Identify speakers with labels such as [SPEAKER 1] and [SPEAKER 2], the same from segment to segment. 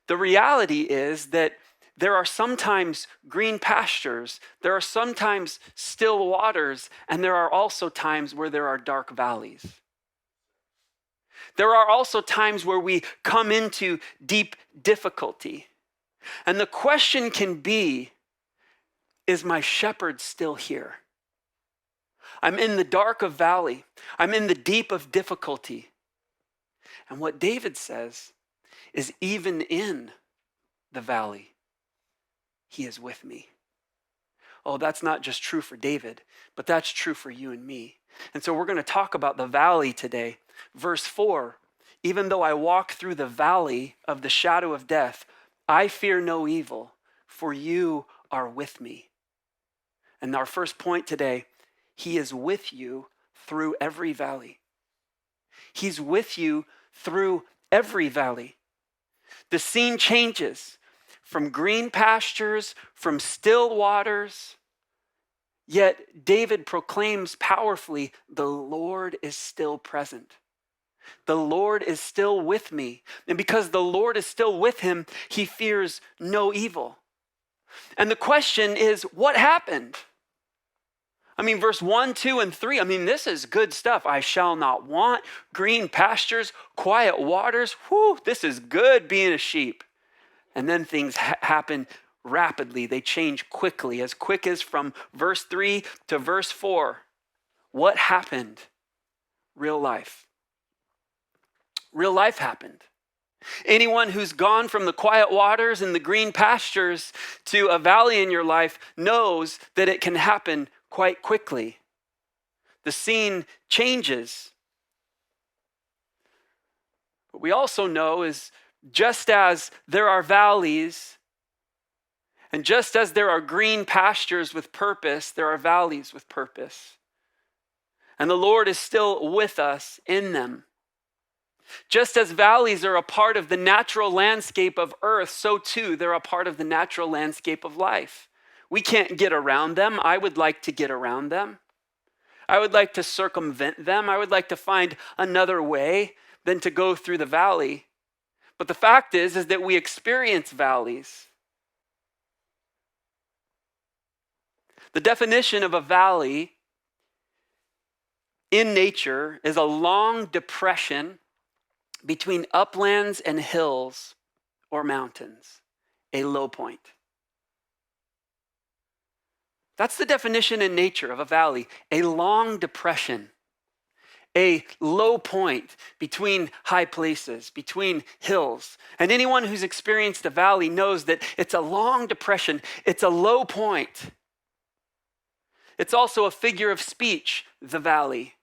[SPEAKER 1] The reality is that there are sometimes green pastures, there are sometimes still waters, and there are also times where there are dark valleys. There are also times where we come into deep difficulty. And the question can be, is my shepherd still here? I'm in the dark of valley. I'm in the deep of difficulty. And what David says is, even in the valley, he is with me. Oh, that's not just true for David, but that's true for you and me. And so we're going to talk about the valley today. Verse 4, even though I walk through the valley of the shadow of death, I fear no evil, for you are with me. And our first point today, he is with you through every valley. He's with you through every valley. The scene changes from green pastures, from still waters. Yet David proclaims powerfully, the Lord is still present. The Lord is still with me. And because the Lord is still with him, he fears no evil. And the question is, what happened? I mean, verse 1, 2, and 3, this is good stuff. I shall not want, green pastures, quiet waters. Whew, this is good being a sheep. And then things happen rapidly. They change quickly, as quick as from verse 3 to verse 4. What happened? Real life. Real life happened. Anyone who's gone from the quiet waters and the green pastures to a valley in your life knows that it can happen quite quickly. The scene changes. What we also know is, just as there are valleys, and just as there are green pastures with purpose, there are valleys with purpose. And the Lord is still with us in them. Just as valleys are a part of the natural landscape of earth, so too they're a part of the natural landscape of life. We can't get around them. I would like to get around them. I would like to circumvent them. I would like to find another way than to go through the valley. But the fact is that we experience valleys. The definition of a valley in nature is a long depression between uplands and hills or mountains, a low point. That's the definition in nature of a valley, a long depression, a low point between high places, between hills. And anyone who's experienced a valley knows that it's a long depression, it's a low point. It's also a figure of speech, the valley.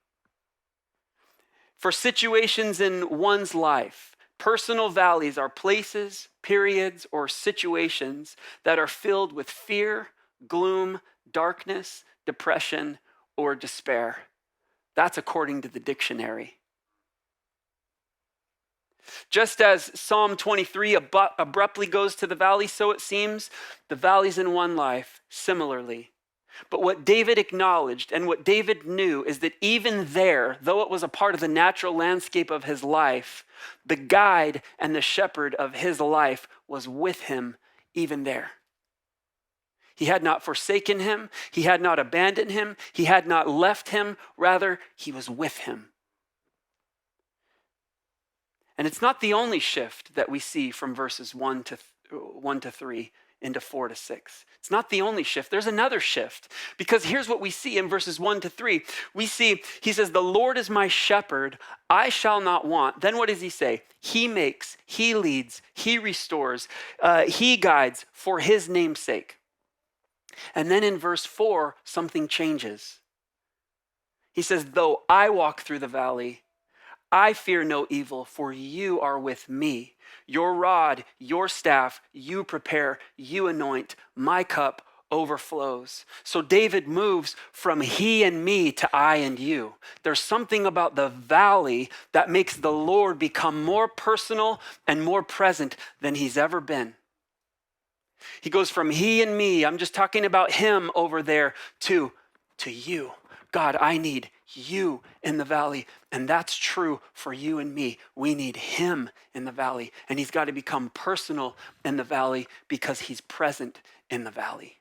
[SPEAKER 1] For situations in one's life, personal valleys are places, periods, or situations that are filled with fear, gloom, darkness, depression, or despair. That's according to the dictionary. Just as Psalm 23 abruptly goes to the valley, so it seems the valleys in one life similarly. But what David acknowledged and what David knew is that even there, though it was a part of the natural landscape of his life, the guide and the shepherd of his life was with him even there. He had not forsaken him. He had not abandoned him. He had not left him. Rather, he was with him. And it's not the only shift that we see from verses 1 to 3 into 4 to 6. It's not the only shift. There's another shift. Because here's what we see in verses 1 to 3. We see, he says, the Lord is my shepherd, I shall not want. Then what does he say? He makes, he leads, he restores, he guides for his name's sake. And then in verse 4, something changes. He says, though I walk through the valley, I fear no evil, for you are with me. Your rod, your staff, you prepare, you anoint. My cup overflows. So David moves from he and me to I and you. There's something about the valley that makes the Lord become more personal and more present than he's ever been. He goes from he and me, I'm just talking about him over there, to you. God, I need you in the valley. And that's true for you and me. We need him in the valley. And he's got to become personal in the valley because he's present in the valley.